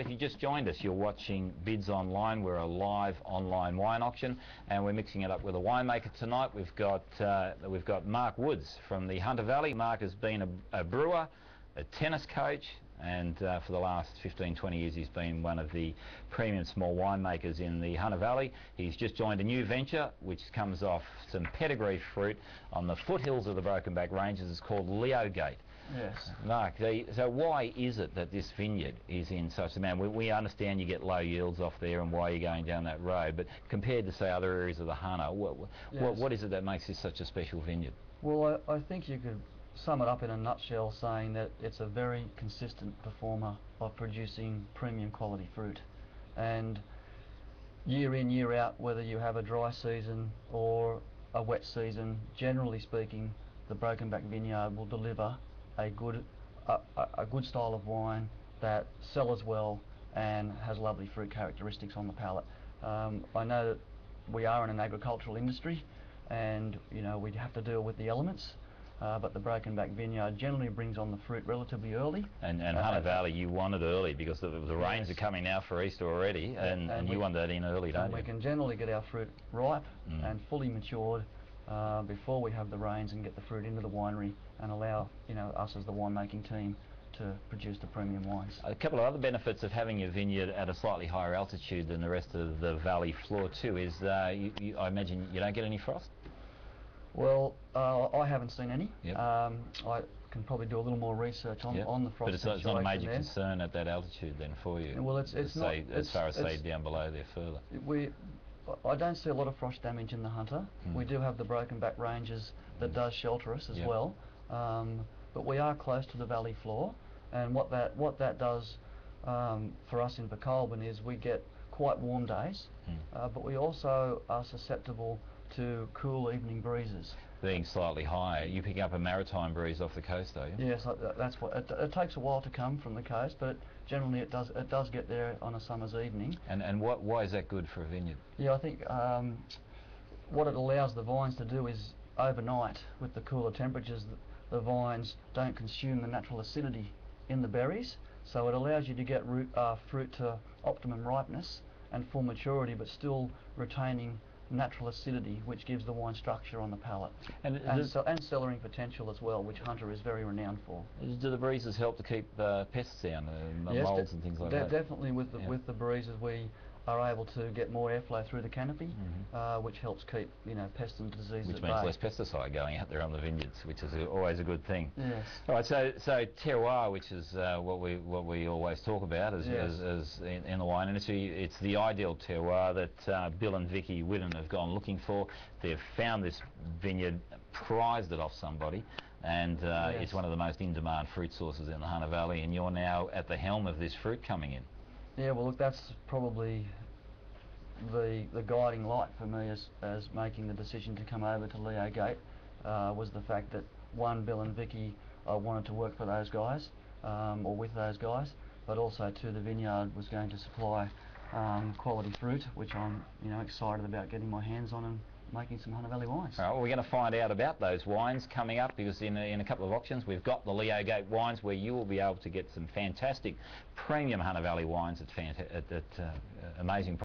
If you just joined us, you're watching Bidsonline. We're a live online wine auction, and we're mixing it up with a winemaker tonight. We've got Mark Woods from the Hunter Valley. Mark has been a brewer, a tennis coach, and for the last 15-20 years he's been one of the premium small winemakers in the Hunter Valley. He's just joined a new venture which comes off some pedigree fruit on the foothills of the Broken Back Ranges. It's called Leogate. Yes. Mark, so why is it that this vineyard is in such demand? We understand you get low yields off there and why you're going down that road, but compared to say other areas of the Hunter, what is it that makes this such a special vineyard? Well, I think you could sum it up in a nutshell saying that it's a very consistent performer of producing premium quality fruit, and year in, year out, whether you have a dry season or a wet season, generally speaking the Broken Back vineyard will deliver a good style of wine that sells well and has lovely fruit characteristics on the palate. I know that we are in an agricultural industry and we have to deal with the elements, but the Broken Back vineyard generally brings on the fruit relatively early. And Hunter Valley, you want it early because the rains are coming now for Easter already, and you want that in early, don't you? We can generally get our fruit ripe and fully matured before we have the rains and get the fruit into the winery and allow us as the winemaking team to produce the premium wines. A couple of other benefits of having your vineyard at a slightly higher altitude than the rest of the valley floor too is I imagine you don't get any frost? Well, I haven't seen any. Yep. I can probably do a little more research on the frost. But it's not a major concern at that altitude then for you? Well, it's not. As far as say down below there further. I don't see a lot of frost damage in the Hunter. We do have the Broken Back Ranges that does shelter us as well, but we are close to the valley floor, and what that does for us in Bidsonline is we get quite warm days, but we also are susceptible to cool evening breezes. Being slightly higher, you pick up a maritime breeze off the coast, are you? Yes, that's what it takes a while to come from the coast, but generally it does get there on a summer's evening. And why is that good for a vineyard? Yeah, I think what it allows the vines to do is overnight, with the cooler temperatures, the vines don't consume the natural acidity in the berries, so it allows you to get fruit to optimum ripeness and full maturity, but still retaining natural acidity, which gives the wine structure on the palate, and cellaring potential as well, which Hunter is very renowned for. Do the breezes help to keep pests down, moulds and things like that? Definitely. With the breezes, we are able to get more airflow through the canopy, which helps keep pests and diseases which at means bay. less pesticide going out there on the vineyards, which is always a good thing. Yes. All right. So terroir, which is what we always talk about as in the wine industry, it's the ideal terroir that Bill and Vicky Whitten have gone looking for. They've found this vineyard, prized it off somebody, and it's one of the most in-demand fruit sources in the Hunter Valley, and you're now at the helm of this fruit coming in. Yeah, well, look, that's probably the guiding light for me as making the decision to come over to Leogate, was the fact that one, Bill and Vicky, I wanted to work for those guys, or with those guys, but also two, the vineyard was going to supply quality fruit, which I'm excited about getting my hands on and making some Hunter Valley wines. All right, well, we're going to find out about those wines coming up, because in a couple of auctions we've got the Leogate wines where you will be able to get some fantastic premium Hunter Valley wines at amazing prices.